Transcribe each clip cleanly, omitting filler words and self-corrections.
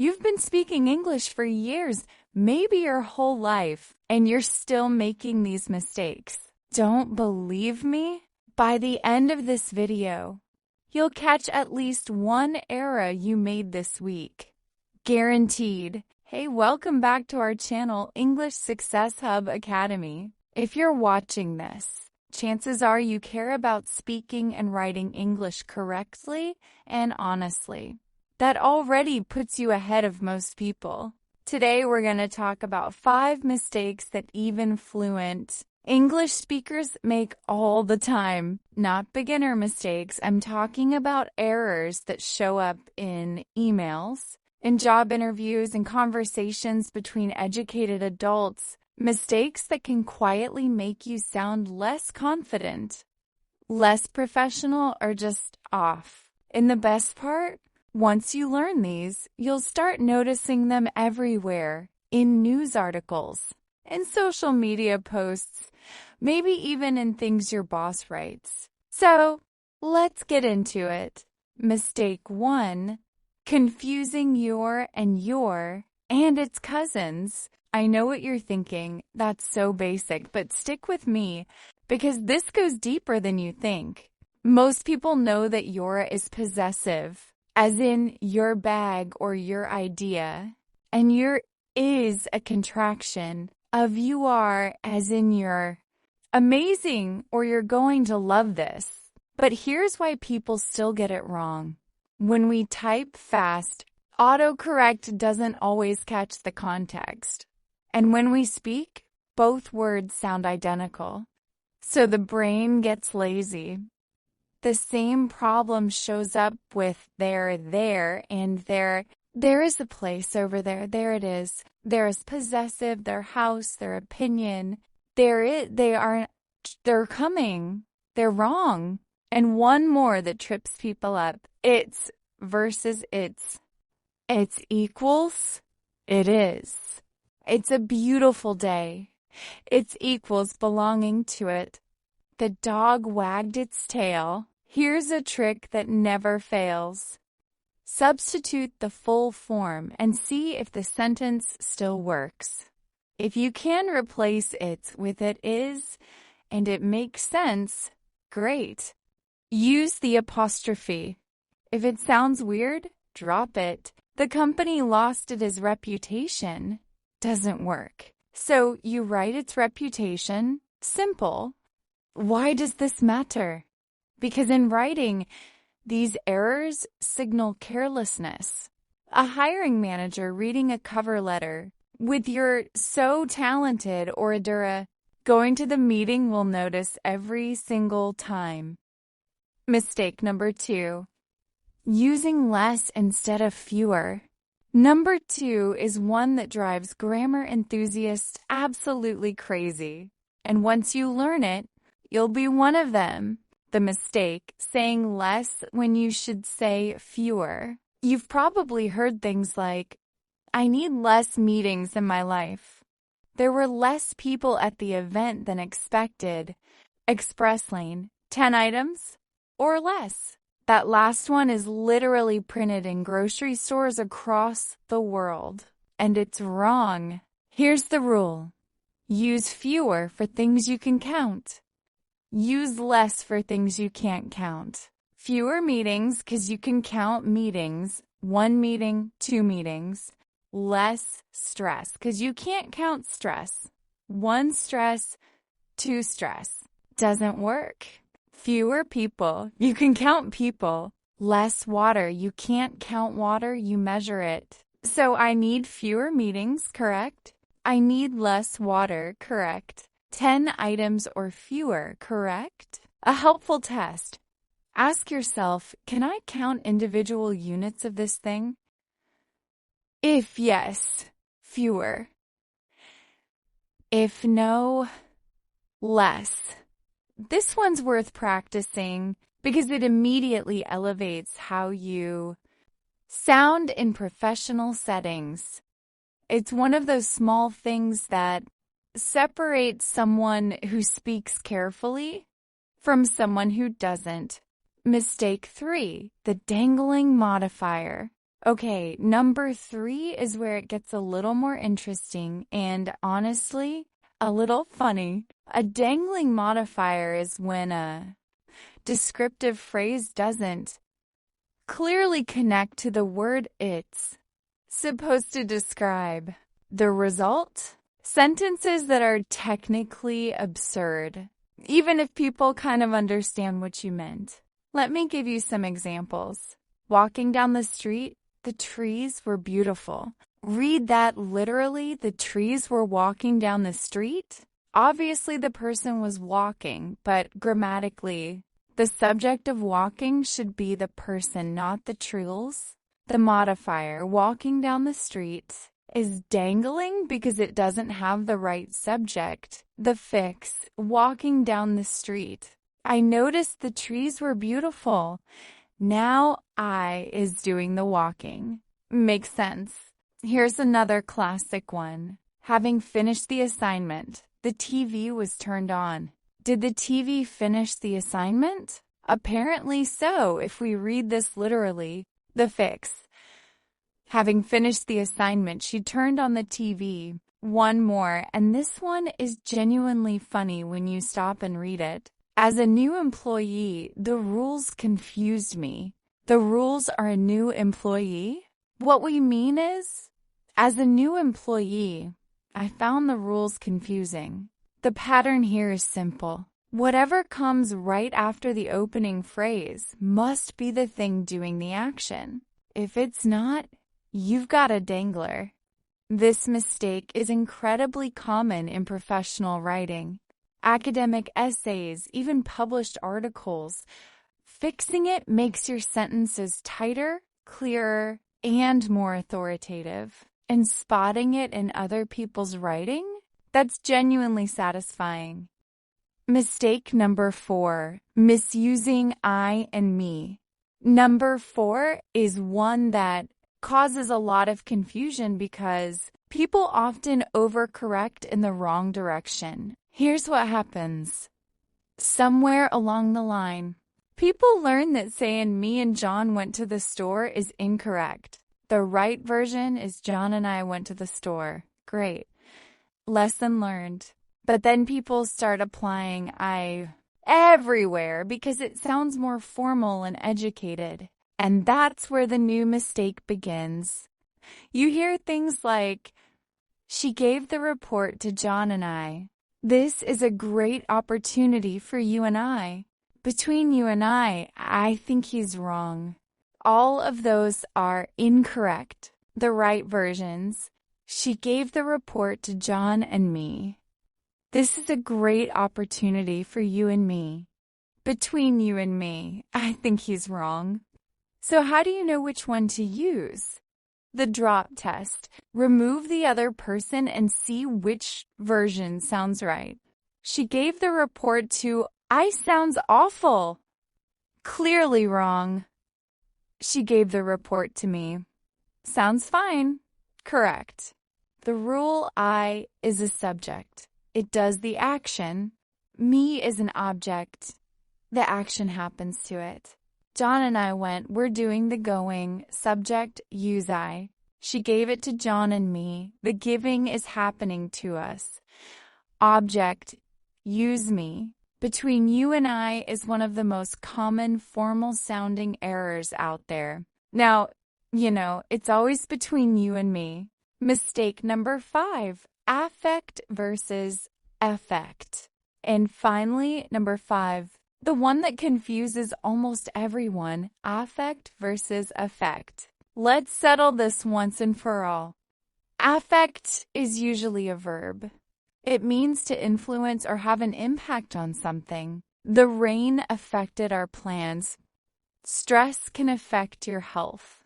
You've been speaking English for years, maybe your whole life, and you're still making these mistakes. Don't believe me? By the end of this video, you'll catch at least one error you made this week. Guaranteed. Hey, welcome back to our channel, English Success Hub Academy. If you're watching this, chances are you care about speaking and writing English correctly and honestly. That already puts you ahead of most people. Today we're going to talk about 5 mistakes that even fluent English speakers make all the time. Not beginner mistakes. I'm talking about errors that show up in emails, in job interviews, and conversations between educated adults. Mistakes that can quietly make you sound less confident, less professional, or just off. And the best part? Once you learn these, you'll start noticing them everywhere, in news articles, in social media posts, maybe even in things your boss writes. So, let's get into it. Mistake 1. Confusing your and its cousins. I know what you're thinking. That's so basic, but stick with me because this goes deeper than you think. Most people know that your is possessive, as in your bag or your idea, and your is a contraction of you are, as in you're amazing or you're going to love this. But here's why people still get it wrong. When we type fast, autocorrect doesn't always catch the context. And when we speak, both words sound identical. So the brain gets lazy. The same problem shows up with there, and there is a place over there. There it is. There is possessive, their house, their opinion. They're coming. They're wrong. And one more that trips people up. It's versus it's. It's equals. It is. It's a beautiful day. It's equals belonging to it. The dog wagged its tail. Here's a trick that never fails. Substitute the full form and see if the sentence still works. If you can replace it with it is and it makes sense, great. Use the apostrophe. If it sounds weird, drop it. The company lost its reputation. Doesn't work. So you write its reputation. Simple. Why does this matter? Because in writing, these errors signal carelessness. A hiring manager reading a cover letter with your so talented or Adura going to the meeting will notice every single time. Mistake number 2. Using less instead of fewer. Number 2 is one that drives grammar enthusiasts absolutely crazy. And once you learn it, you'll be one of them. The mistake, saying less when you should say fewer. You've probably heard things like, I need less meetings in my life. There were less people at the event than expected. Express lane, 10 items or less. That last one is literally printed in grocery stores across the world. And it's wrong. Here's the rule. Use fewer for things you can count. Use less for things you can't count. Fewer meetings because you can count meetings. 1 meeting, 2 meetings. Less stress because you can't count stress. 1 stress, 2 stress. Doesn't work. Fewer people. You can count people. Less water. You can't count water. You measure it. So I need fewer meetings, correct? I need less water, correct? 10 items or fewer, correct? A helpful test. Ask yourself, can I count individual units of this thing? If yes, fewer. If no, less. This one's worth practicing because it immediately elevates how you sound in professional settings. It's one of those small things that separate someone who speaks carefully from someone who doesn't. Mistake 3, the dangling modifier. Okay, number 3 is where it gets a little more interesting and honestly, a little funny. A dangling modifier is when a descriptive phrase doesn't clearly connect to the word it's supposed to describe. The result? Sentences that are technically absurd, even if people kind of understand what you meant. Let me give you some examples. Walking down the street, the trees were beautiful. Read that literally, the trees were walking down the street. Obviously, the person was walking, but grammatically, the subject of walking should be the person, not the trees. The modifier, walking down the street, is dangling because it doesn't have the right subject. The fix, walking down the street. I noticed the trees were beautiful. Now I is doing the walking. Makes sense. Here's another classic one. Having finished the assignment, the TV was turned on. Did the TV finish the assignment? Apparently so, if we read this literally. The fix. Having finished the assignment, she turned on the TV. One more, and this one is genuinely funny when you stop and read it. As a new employee, the rules confused me. The rules are a new employee? What we mean is, as a new employee, I found the rules confusing. The pattern here is simple. Whatever comes right after the opening phrase must be the thing doing the action. If it's not, you've got a dangler. This mistake is incredibly common in professional writing. Academic essays, even published articles. Fixing it makes your sentences tighter, clearer, and more authoritative. And spotting it in other people's writing? That's genuinely satisfying. Mistake number 4, misusing I and me. Number 4 is one that causes a lot of confusion because people often overcorrect in the wrong direction. Here's what happens. Somewhere along the line, people learn that saying me and John went to the store is incorrect. The right version is John and I went to the store. Great. Lesson learned. But then people start applying I everywhere because it sounds more formal and educated. And that's where the new mistake begins. You hear things like, she gave the report to John and I. This is a great opportunity for you and I. Between you and I think he's wrong. All of those are incorrect. The right versions. She gave the report to John and me. This is a great opportunity for you and me. Between you and me, I think he's wrong. So how do you know which one to use? The drop test. Remove the other person and see which version sounds right. She gave the report to I sounds awful. Clearly wrong. She gave the report to me. Sounds fine. Correct. The rule I is a subject. It does the action. Me is an object. The action happens to it. John and I went, we're doing the going, subject, use I. She gave it to John and me. The giving is happening to us. Object, use me. Between you and I is one of the most common formal sounding errors out there. Now, it's always between you and me. Mistake number 5, affect versus effect. And finally, number 5, the one that confuses almost everyone, affect versus effect. Let's settle this once and for all. Affect is usually a verb. It means to influence or have an impact on something. The rain affected our plans. Stress can affect your health.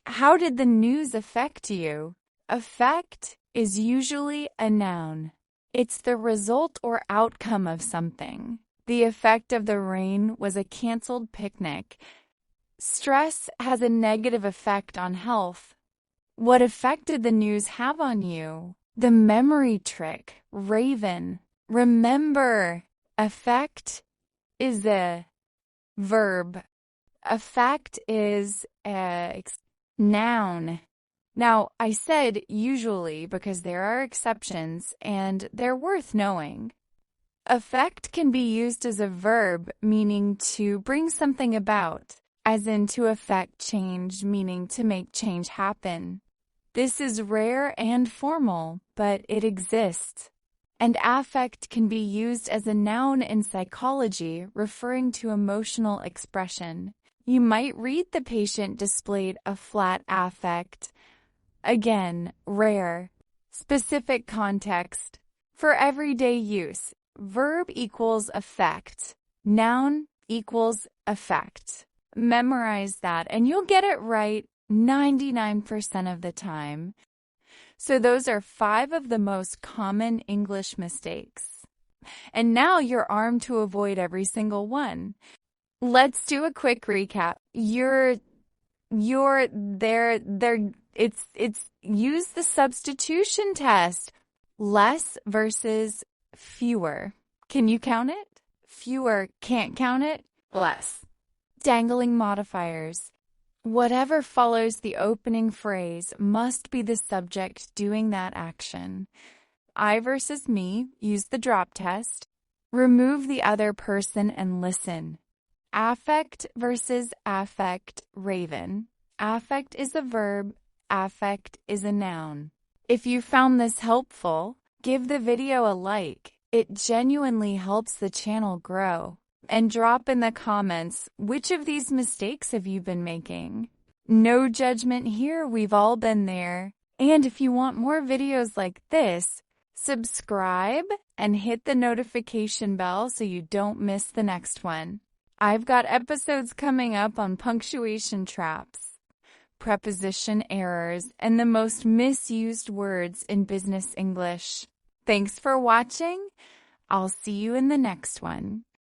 How did the news affect you? Affect is usually a noun. It's the result or outcome of something. The effect of the rain was a canceled picnic. Stress has a negative effect on health. What effect did the news have on you? The memory trick, raven. Remember, affect is a verb. Affect is Noun. Now, I said usually because there are exceptions and they're worth knowing. Affect can be used as a verb, meaning to bring something about, as in to affect change, meaning to make change happen. This is rare and formal, but it exists. And affect can be used as a noun in psychology, referring to emotional expression. You might read the patient displayed a flat affect. Again, rare. Specific context. For everyday use, verb equals affect. Noun equals affect. Memorize that and you'll get it right 99% of the time. So those are 5 of the most common English mistakes. And now you're armed to avoid every single one. Let's do a quick recap. It's use the substitution test. Less versus fewer. Can you count it? Fewer, can't count it? Less. Dangling modifiers. Whatever follows the opening phrase must be the subject doing that action. I versus me, use the drop test. Remove the other person and listen. Affect versus affect, Raven. Affect is a verb, affect is a noun. If you found this helpful, give the video a like. It genuinely helps the channel grow. And drop in the comments, which of these mistakes have you been making? No judgment here, we've all been there. And if you want more videos like this, subscribe and hit the notification bell so you don't miss the next one. I've got episodes coming up on punctuation traps, preposition errors, and the most misused words in business English. Thanks for watching. I'll see you in the next one.